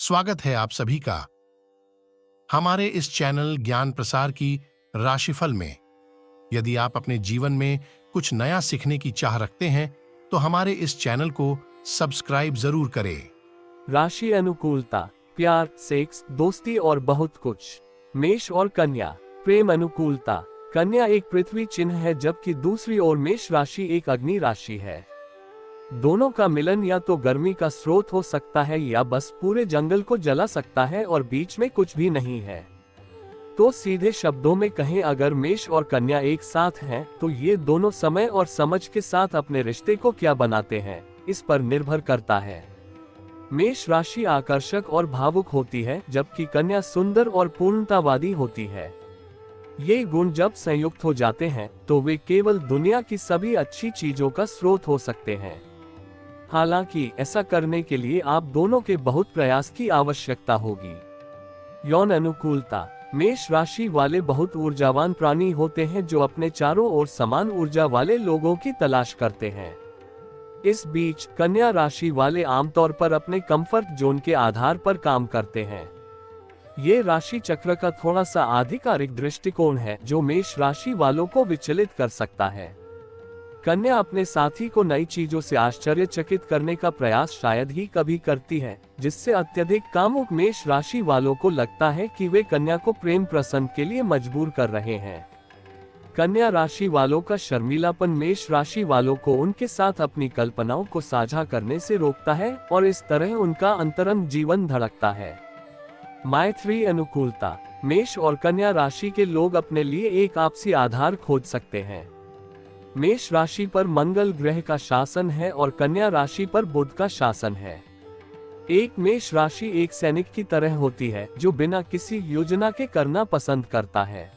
स्वागत है आप सभी का हमारे इस चैनल ज्ञान प्रसार की राशिफल में। यदि आप अपने जीवन में कुछ नया सीखने की चाह रखते हैं तो हमारे इस चैनल को सब्सक्राइब जरूर करें। राशि अनुकूलता, प्यार, सेक्स, दोस्ती और बहुत कुछ। मेष और कन्या। प्रेम अनुकूलता। कन्या एक पृथ्वी चिन्ह है जबकि दूसरी ओर मेष राशि एक अग्नि राशि है। दोनों का मिलन या तो गर्मी का स्रोत हो सकता है या बस पूरे जंगल को जला सकता है और बीच में कुछ भी नहीं है। तो सीधे शब्दों में कहें, अगर मेष और कन्या एक साथ हैं तो ये दोनों समय और समझ के साथ अपने रिश्ते को क्या बनाते हैं इस पर निर्भर करता है। मेष राशि आकर्षक और भावुक होती है जबकि कन्या सुंदर और पूर्णतावादी होती है। ये गुण जब संयुक्त हो जाते हैं तो वे केवल दुनिया की सभी अच्छी चीजों का स्रोत हो सकते हैं। हालांकि ऐसा करने के लिए आप दोनों के बहुत प्रयास की आवश्यकता होगी। यौन अनुकूलता। मेष राशि वाले बहुत ऊर्जावान प्राणी होते हैं जो अपने चारों ओर समान ऊर्जा वाले लोगों की तलाश करते हैं। इस बीच कन्या राशि वाले आमतौर पर अपने कंफर्ट जोन के आधार पर काम करते हैं। ये राशि चक्र का थोड़ा सा आधिकारिक दृष्टिकोण है जो मेष राशि वालों को विचलित कर सकता है। कन्या अपने साथी को नई चीजों से आश्चर्यचकित करने का प्रयास शायद ही कभी करती है, जिससे अत्यधिक कामुक मेष राशि वालों को लगता है कि वे कन्या को प्रेम प्रसंग के लिए मजबूर कर रहे हैं। कन्या राशि वालों का शर्मीलापन मेष राशि वालों को उनके साथ अपनी कल्पनाओं को साझा करने से रोकता है और इस तरह उनका अंतरंग जीवन धड़कता है। मैत्री अनुकूलता। मेष और कन्या राशि के लोग अपने लिए एक आपसी आधार खोज सकते हैं। मेष राशि पर मंगल ग्रह का शासन है और कन्या राशि पर बुध का शासन है। एक मेष राशि एक सैनिक की तरह होती है जो बिना किसी योजना के करना पसंद करता है।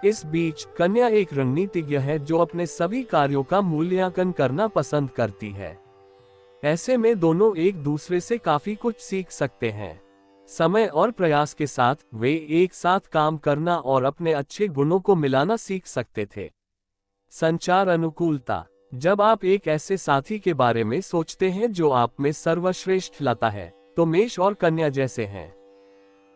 इस बीच कन्या एक रणनीतिज्ञ है जो अपने सभी कार्यों का मूल्यांकन करना पसंद करती है। ऐसे में दोनों एक दूसरे से काफी कुछ सीख सकते हैं। समय और प्रयास के साथ वे एक साथ काम करना और अपने अच्छे गुणों को मिलाना सीख सकते थे। संचार अनुकूलता। जब आप एक ऐसे साथी के बारे में सोचते हैं जो आप में सर्वश्रेष्ठ लाता है तो मेष और कन्या जैसे हैं।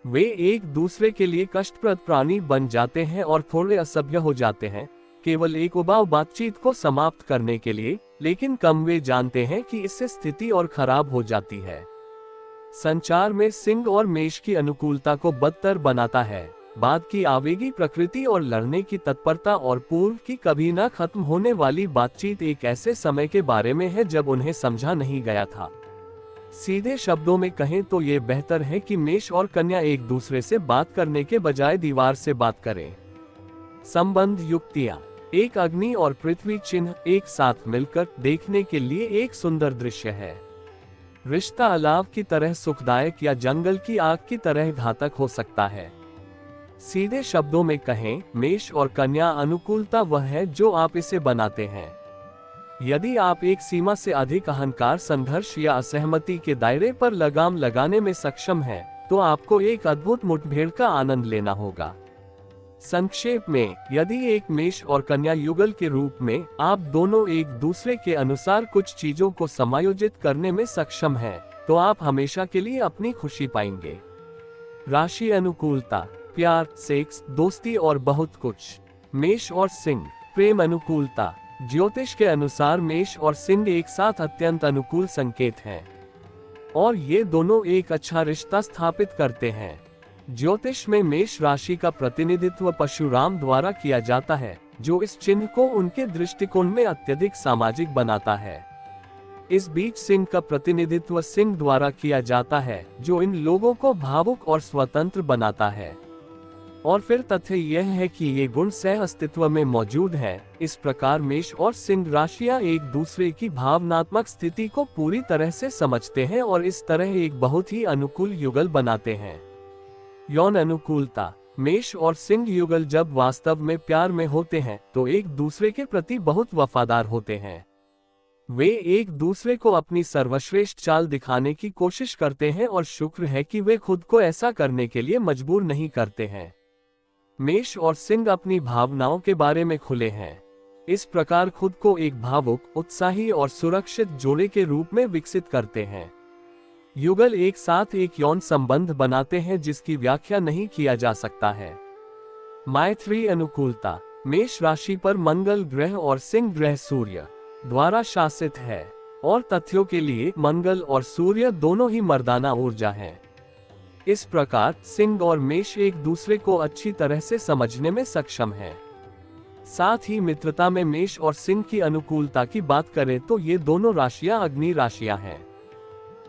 वे एक दूसरे के लिए कष्टप्रद प्राणी बन जाते हैं और थोड़े असभ्य हो जाते हैं, केवल एक उबाऊ बातचीत को समाप्त करने के लिए, लेकिन कम वे जानते हैं कि इससे स्थिति और खराब हो जाती है। संचार में सिंह और मेष की अनुकूलता को बदतर बनाता है। बात की आवेगी प्रकृति और लड़ने की तत्परता और पूर्व की कभी न खत्म होने वाली बातचीत एक ऐसे समय के बारे में है जब उन्हें समझा नहीं गया था। सीधे शब्दों में कहें तो ये बेहतर है कि मेष और कन्या एक दूसरे से बात करने के बजाय दीवार से बात करें। संबंध युक्तियां। एक अग्नि और पृथ्वी चिन्ह एक साथ मिलकर देखने के लिए एक सुंदर दृश्य है। रिश्ता अलाव की तरह सुखदायक या जंगल की आग की तरह घातक हो सकता है। सीधे शब्दों में कहें, मेष और कन्या अनुकूलता वह है जो आप इसे बनाते हैं। यदि आप एक सीमा से अधिक अहंकार, संघर्ष या असहमति के दायरे पर लगाम लगाने में सक्षम हैं, तो आपको एक अद्भुत मुठभेड़ का आनंद लेना होगा। संक्षेप में, यदि एक मेष और कन्या युगल के रूप में आप दोनों एक दूसरे के अनुसार कुछ चीजों को समायोजित करने में सक्षम हैं, तो आप हमेशा के लिए अपनी खुशी पाएंगे। राशि अनुकूलता। प्यार, सेक्स, दोस्ती और बहुत कुछ। मेष और सिंह। प्रेम अनुकूलता। ज्योतिष के अनुसार मेष और सिंह एक साथ अत्यंत अनुकूल संकेत हैं और ये दोनों एक अच्छा रिश्ता स्थापित करते हैं। ज्योतिष में मेष राशि का प्रतिनिधित्व परशुराम द्वारा किया जाता है, जो इस चिन्ह को उनके दृष्टिकोण में अत्यधिक सामाजिक बनाता है। इस बीच सिंह का प्रतिनिधित्व सिंह द्वारा किया जाता है, जो इन लोगों को भावुक और स्वतंत्र बनाता है। और फिर तथ्य यह है कि ये गुण सह अस्तित्व में मौजूद हैं। इस प्रकार मेष और सिंह राशियां एक दूसरे की भावनात्मक स्थिति को पूरी तरह से समझते हैं और इस तरह एक बहुत ही अनुकूल युगल बनाते हैं। यौन अनुकूलता। मेष और सिंह युगल जब वास्तव में प्यार में होते हैं तो एक दूसरे के प्रति बहुत वफादार होते हैं। वे एक दूसरे को अपनी सर्वश्रेष्ठ चाल दिखाने की कोशिश करते हैं और शुक्र है कि वे खुद को ऐसा करने के लिए मजबूर नहीं करते हैं। मेष और सिंह अपनी भावनाओं के बारे में खुले हैं। इस प्रकार खुद को एक भावुक, उत्साही और सुरक्षित जोड़े के रूप में विकसित करते हैं। युगल एक साथ एक यौन संबंध बनाते हैं जिसकी व्याख्या नहीं किया जा सकता है। मैत्री अनुकूलता, मेष राशि पर मंगल ग्रह और सिंह ग्रह सूर्य द्वारा शासित है, और तथ्यों के लिए मंगल और सूर्य दोनों ही मर्दाना ऊर्जा हैं। इस प्रकार सिंह और मेष एक दूसरे को अच्छी तरह से समझने में सक्षम हैं। साथ ही मित्रता में मेष और सिंह की अनुकूलता की बात करें तो ये दोनों राशियां अग्नि राशियां हैं।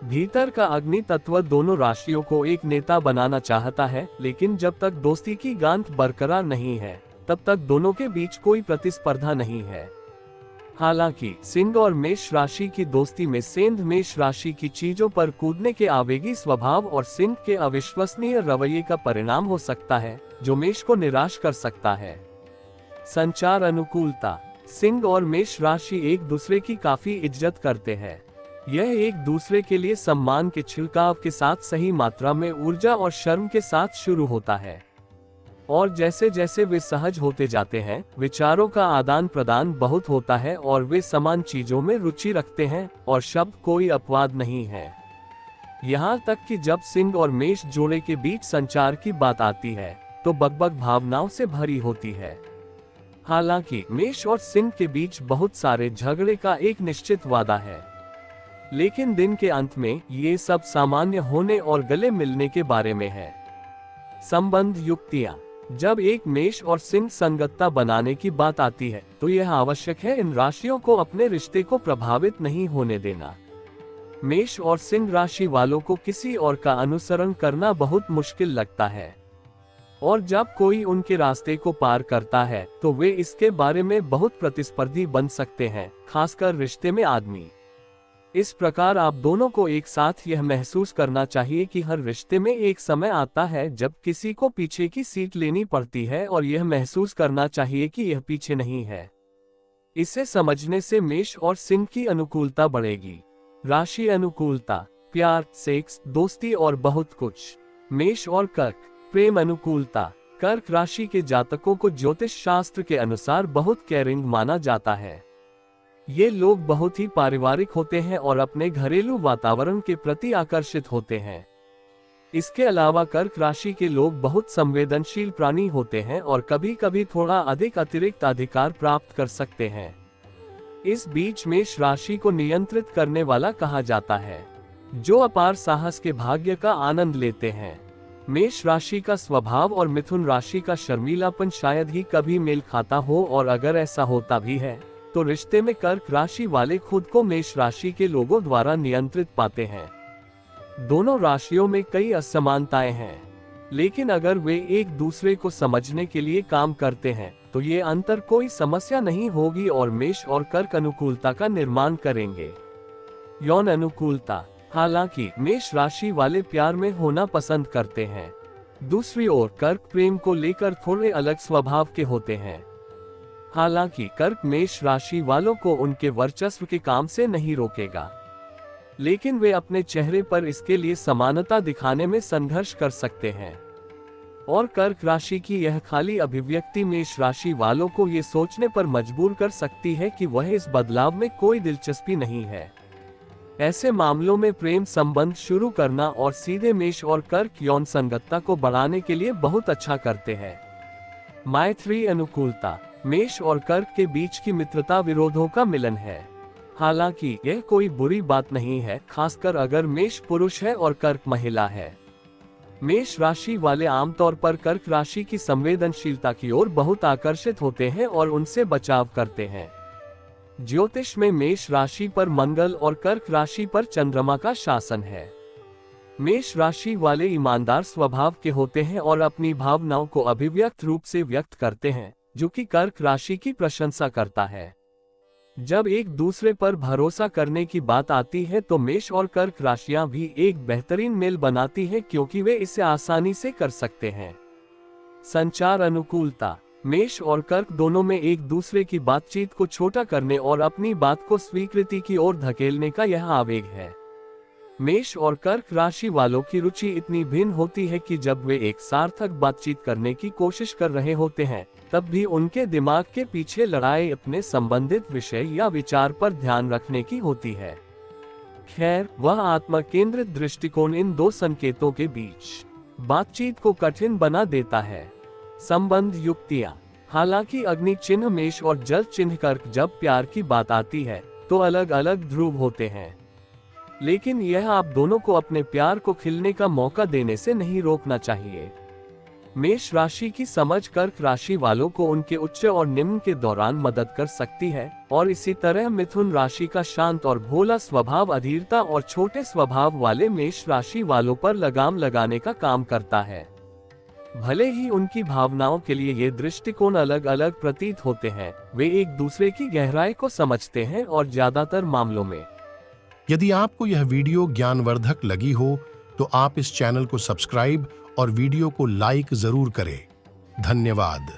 भीतर का अग्नि तत्व दोनों राशियों को एक नेता बनाना चाहता है, लेकिन जब तक दोस्ती की गांठ बरकरार नहीं है तब तक दोनों के बीच कोई प्रतिस्पर्धा नहीं है। हालांकि सिंह और मेष राशि की दोस्ती में सेंध मेष राशि की चीजों पर कूदने के आवेगी स्वभाव और सिंह के अविश्वसनीय रवैये का परिणाम हो सकता है, जो मेष को निराश कर सकता है। संचार अनुकूलता, सिंह और मेष राशि एक दूसरे की काफी इज्जत करते हैं। यह एक दूसरे के लिए सम्मान के छिड़काव के साथ सही मात्रा में ऊर्जा और शर्म के साथ शुरू होता है, और जैसे जैसे वे सहज होते जाते हैं, विचारों का आदान प्रदान बहुत होता है और वे समान चीजों में रुचि रखते हैं और शब्द कोई अपवाद नहीं है। यहाँ तक कि जब सिंह और मेष जोड़े के बीच संचार की बात आती है तो बकबक भावनाओं से भरी होती है। हालांकि मेष और सिंह के बीच बहुत सारे झगड़े का एक निश्चित वादा है, लेकिन दिन के अंत में ये सब सामान्य होने और गले मिलने के बारे में है। संबंध युक्तियां, जब एक मेष और सिंह संगतता बनाने की बात आती है तो यह आवश्यक है इन राशियों को अपने रिश्ते को प्रभावित नहीं होने देना। मेष और सिंह राशि वालों को किसी और का अनुसरण करना बहुत मुश्किल लगता है, और जब कोई उनके रास्ते को पार करता है तो वे इसके बारे में बहुत प्रतिस्पर्धी बन सकते हैं, खासकर रिश्ते में आदमी। इस प्रकार आप दोनों को एक साथ यह महसूस करना चाहिए कि हर रिश्ते में एक समय आता है जब किसी को पीछे की सीट लेनी पड़ती है, और यह महसूस करना चाहिए कि यह पीछे नहीं है। इसे समझने से मेष और सिंह की अनुकूलता बढ़ेगी। राशि अनुकूलता, प्यार, सेक्स, दोस्ती और बहुत कुछ। मेष और कर्क, प्रेम अनुकूलता, कर्क राशि के जातकों को ज्योतिष शास्त्र के अनुसार बहुत केयरिंग माना जाता है। ये लोग बहुत ही पारिवारिक होते हैं और अपने घरेलू वातावरण के प्रति आकर्षित होते हैं। इसके अलावा कर्क राशि के लोग बहुत संवेदनशील प्राणी होते हैं और कभी कभी थोड़ा अधिक अतिरिक्त अधिकार प्राप्त कर सकते हैं। इस बीच मेष राशि को नियंत्रित करने वाला कहा जाता है, जो अपार साहस के भाग्य का आनंद लेते हैं। मेष राशि का स्वभाव और मिथुन राशि का शर्मीलापन शायद ही कभी मेल खाता हो, और अगर ऐसा होता भी है तो रिश्ते में कर्क राशि वाले खुद को मेष राशि के लोगों द्वारा नियंत्रित पाते हैं। दोनों राशियों में कई असमानताएं हैं, लेकिन अगर वे एक दूसरे को समझने के लिए काम करते हैं तो ये अंतर कोई समस्या नहीं होगी और मेष और कर्क अनुकूलता का निर्माण करेंगे। यौन अनुकूलता, हालांकि मेष राशि वाले प्यार में होना पसंद करते हैं। दूसरी ओर कर्क प्रेम को लेकर थोड़े अलग स्वभाव के होते हैं। हालांकि कर्क मेष राशि वालों को उनके वर्चस्व के काम से नहीं रोकेगा, लेकिन वे अपने चेहरे पर इसके लिए समानता दिखाने में संघर्ष कर सकते हैं, और कर्क राशि की यह खाली अभिव्यक्ति मेष राशि वालों को ये सोचने पर मजबूर कर सकती है कि वह इस बदलाव में कोई दिलचस्पी नहीं है। ऐसे मामलों में प्रेम संबंध शुरू करना और सीधे मेष और कर्क यौन संगतता को बढ़ाने के लिए बहुत अच्छा करते हैं। मैत्री अनुकूलता, मेष और कर्क के बीच की मित्रता विरोधों का मिलन है। हालांकि यह कोई बुरी बात नहीं है, खासकर अगर मेष पुरुष है और कर्क महिला है। मेष राशि वाले आमतौर पर कर्क राशि की संवेदनशीलता की ओर बहुत आकर्षित होते हैं और उनसे बचाव करते हैं। ज्योतिष में मेष राशि पर मंगल और कर्क राशि पर चंद्रमा का शासन है। मेष राशि वाले ईमानदार स्वभाव के होते हैं और अपनी भावनाओं को अभिव्यक्त रूप से व्यक्त करते हैं, जो कि कर्क राशि की प्रशंसा करता है। जब एक दूसरे पर भरोसा करने की बात आती है तो मेष और कर्क राशियां भी एक बेहतरीन मेल बनाती हैं, क्योंकि वे इसे आसानी से कर सकते हैं। संचार अनुकूलता, मेष और कर्क दोनों में एक दूसरे की बातचीत को छोटा करने और अपनी बात को स्वीकृति की ओर धकेलने का यह आवेग है। मेष और कर्क राशि वालों की रुचि इतनी भिन्न होती है कि जब वे एक सार्थक बातचीत करने की कोशिश कर रहे होते हैं तब भी उनके दिमाग के पीछे लड़ाई अपने संबंधित विषय या विचार पर ध्यान रखने की होती है। खैर, वह आत्मा केंद्रित दृष्टिकोण इन दो संकेतों के बीच बातचीत को कठिन बना देता है। संबंध युक्तियां। हालांकि अग्नि चिन्ह मेष और जल चिन्ह कर्क जब प्यार की बात आती है तो अलग अलग ध्रुव होते हैं, लेकिन यह आप दोनों को अपने प्यार को खिलने का मौका देने से नहीं रोकना चाहिए। मेष राशि की समझ कर्क राशि वालों को उनके उच्च और निम्न के दौरान मदद कर सकती है, और इसी तरह मिथुन राशि का शांत और भोला स्वभाव अधीरता और छोटे स्वभाव वाले मेष राशि वालों पर लगाम लगाने का काम करता है। भले ही उनकी भावनाओं के लिए ये दृष्टिकोण अलग अलग प्रतीत होते हैं, वे एक दूसरे की गहराई को समझते हैं और ज्यादातर मामलों में। यदि आपको यह वीडियो ज्ञानवर्धक लगी हो तो आप इस चैनल को सब्सक्राइब और वीडियो को लाइक जरूर करें। धन्यवाद।